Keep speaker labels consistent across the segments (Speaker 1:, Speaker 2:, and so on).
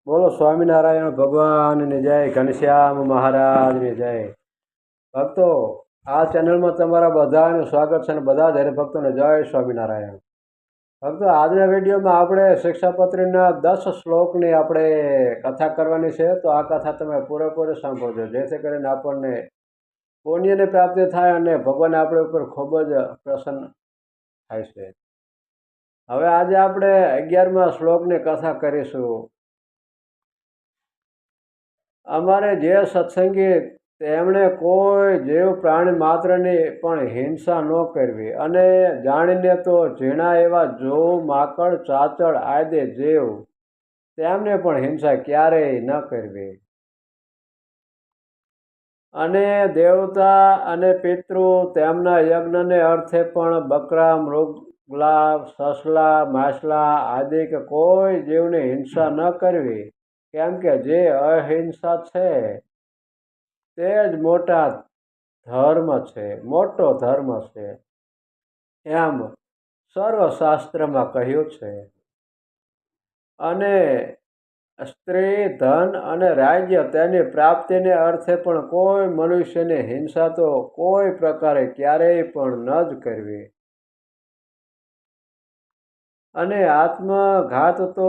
Speaker 1: બોલો સ્વામિનારાયણ ભગવાનની જય, ઘનશ્યામ મહારાજની જય. ભક્તો, આ ચેનલમાં તમારા બધાનું સ્વાગત છે અને બધા જ હરિભક્તોને જય સ્વામિનારાયણ. ભક્તો, આજના વિડીયોમાં આપણે શિક્ષાપત્રીના 10 શ્લોકની આપણે કથા કરવાની છે. તો આ કથા તમે પૂરેપૂરી સાંભળજો, જેથી કરીને આપણને પુણ્યની પ્રાપ્તિ થાય અને ભગવાન આપણી ઉપર ખૂબ જ પ્રસન્ન થાય છે. હવે આજે આપણે 11મા શ્લોકની કથા કરીશું. અમારે જે સત્સંગી તેમણે કોઈ જીવ પ્રાણી માત્રની પણ હિંસા ન કરવી, અને જાણીને તો ઝીણા એવા જોવ, માકડ, ચાચડ આદિ જીવ તેમને પણ હિંસા ક્યારેય ન કરવી. અને દેવતા અને પિતૃ તેમના યજ્ઞને અર્થે પણ બકરા, મૃગલા, સસલા, માછલા આદિ કે કોઈ જીવની હિંસા ન કરવી, કેમ કે જે અહિંસા છે તે જ મોટો ધર્મ છે, એમ સર્વશાસ્ત્રમાં કહ્યું છે. અને સ્ત્રી, ધન અને રાજ્ય તેની પ્રાપ્તિને અર્થે પણ કોઈ મનુષ્યની હિંસા તો કોઈ પ્રકારે ક્યારેય પણ ન જ કરવી. અને આત્મઘાત તો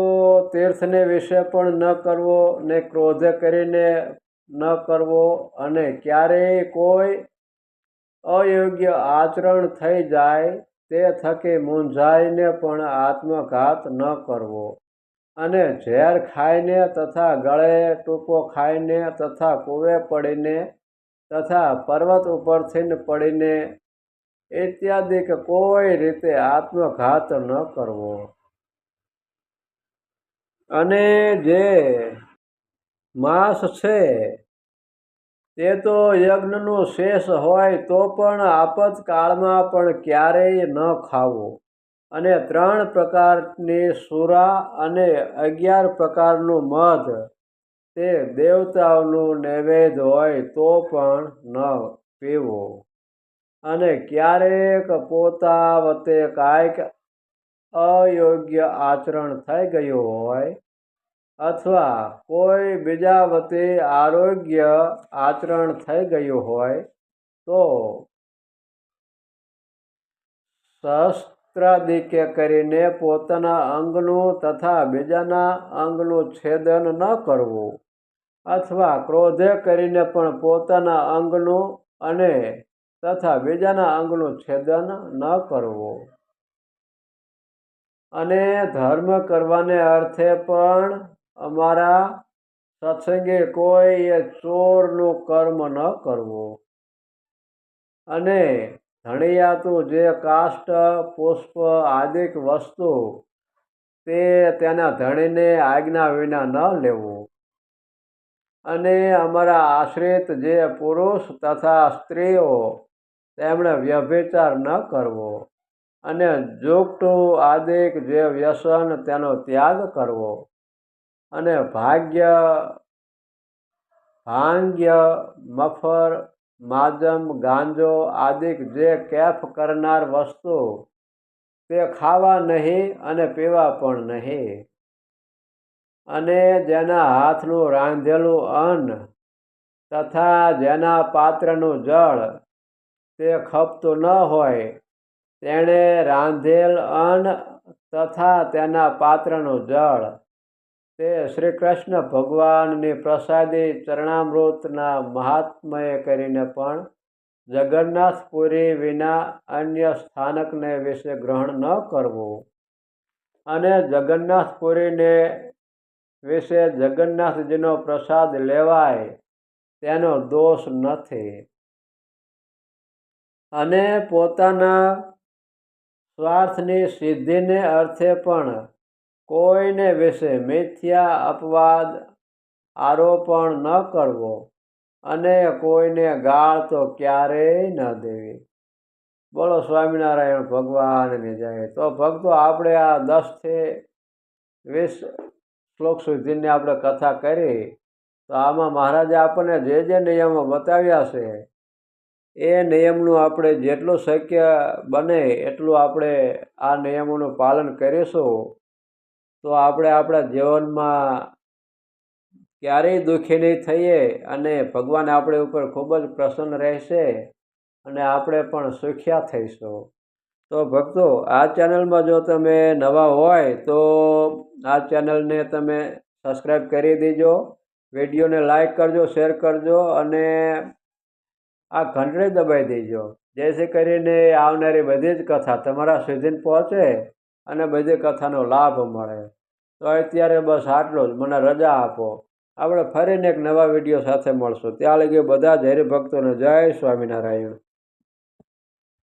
Speaker 1: તીર્થને વિશે પણ ન કરવો, ને ક્રોધ કરીને ન કરવો, અને ક્યારેય કોઈ અયોગ્ય આચરણ થઈ જાય તે થકી મૂંઝાઈને પણ આત્મઘાત ન કરવો. અને ઝેર ખાઈને તથા ગળે ટૂંકો ખાઈને તથા કૂવે પડીને તથા પર્વત ઉપરથી પડીને ઇત્યાદિ કે કોઈ રીતે આત્મઘાત ન કરવો. અને જે માંસ છે તે તો યજ્ઞનું શેષ હોય તો પણ આપતકાળમાં પણ ક્યારેય ન ખાવું. અને 3 પ્રકારની સુરા અને 11 પ્રકારનું મધ તે દેવતાઓનું નૈવેદ્ય હોય તો પણ ન પીવું. અને ક્યારેક પોતા વતે કાંઈક અયોગ્ય આચરણ થઈ ગયું હોય અથવા કોઈ બીજા વતે અયોગ્ય આચરણ થઈ ગયું હોય તો શસ્ત્રાદિકે કરીને પોતાના અંગનું તથા બીજાના અંગનું છેદન ન કરવું, અથવા ક્રોધે કરીને પણ પોતાના અંગનું અને તથા બીજાના અંગનું છેદન ન કરવું. અને ધર્મ કરવાને અર્થે પણ અમારા સત્સંગે કોઈ ચોરનું કર્મ ન કરવું. અને ધણિયાતું જે કાષ્ટ, પુષ્પ આદિક વસ્તુ તે તેના ધણીને આજ્ઞા વિના ન લેવું. અને અમારા આશ્રિત જે પુરુષ તથા સ્ત્રીઓ તેમણે વ્યભિચાર ન કરવો. અને જુગટું આદિક જે વ્યસન તેનો ત્યાગ કરવો. અને ભાંગ્ય, મફર, માજમ, ગાંજો આદિક જે કેફ કરનાર વસ્તુ તે ખાવા નહીં અને પીવા પણ નહીં. અને જેના હાથનું રાંધેલું અન્ન તથા જેના પાત્રનું જળ તે ખપતું ન હોય, તેણે રાંધેલ અન્ન તથા તેના પાત્રનું જળ તે શ્રી કૃષ્ણ ભગવાનની પ્રસાદી ચરણામૃતના મહાત્મય કરીને પણ જગન્નાથપુરી વિના અન્ય સ્થાનકને વિશે ગ્રહણ ન કરવું. અને જગન્નાથપુરીને વિશે જગન્નાથજીનો પ્રસાદ લેવાય તેનો દોષ નથી. અને પોતાના સ્વાર્થની સિદ્ધિને અર્થે પણ કોઈને વિશે મિથ્યા અપવાદ આરોપણ ન કરવો. અને કોઈને ગાળ તો ક્યારેય ન દેવી. બોલો સ્વામિનારાયણ ભગવાનની જય. તો ભક્તો, આપણે આ 10 થી 20 શ્લોક સુધીની આપણે કથા કરી. તો આમાં મહારાજે આપણને જે નિયમો બતાવ્યા છે એ નિયમનું આપણે જેટલું શક્ય બને એટલું આપણે આ નિયમોનું પાલન કરીશું તો આપણે આપણા જીવનમાં ક્યારેય દુઃખી નહીં થઈએ અને ભગવાન આપણી ઉપર ખૂબ જ પ્રસન્ન રહેશે અને આપણે પણ સુખ્યા થઈશું. તો ભક્તો, આ ચેનલમાં જો તમે નવા હોય તો આ ચેનલને તમે સબસ્ક્રાઈબ કરી દેજો, વિડીયોને લાઈક કરજો, શેર કરજો અને આ ઘંટડી દબાવી દેજો, જેથી કરીને આવનારી બધી જ કથા તમારા સુધી પહોંચે અને બધી કથાનો લાભ મળે. તો અત્યારે બસ આટલું જ. મને રજા આપો. આપણે ફરીને એક નવા વિડીયો સાથે મળશું. ત્યાં લગી બધા જ હરિભક્તોને જય સ્વામિનારાયણ.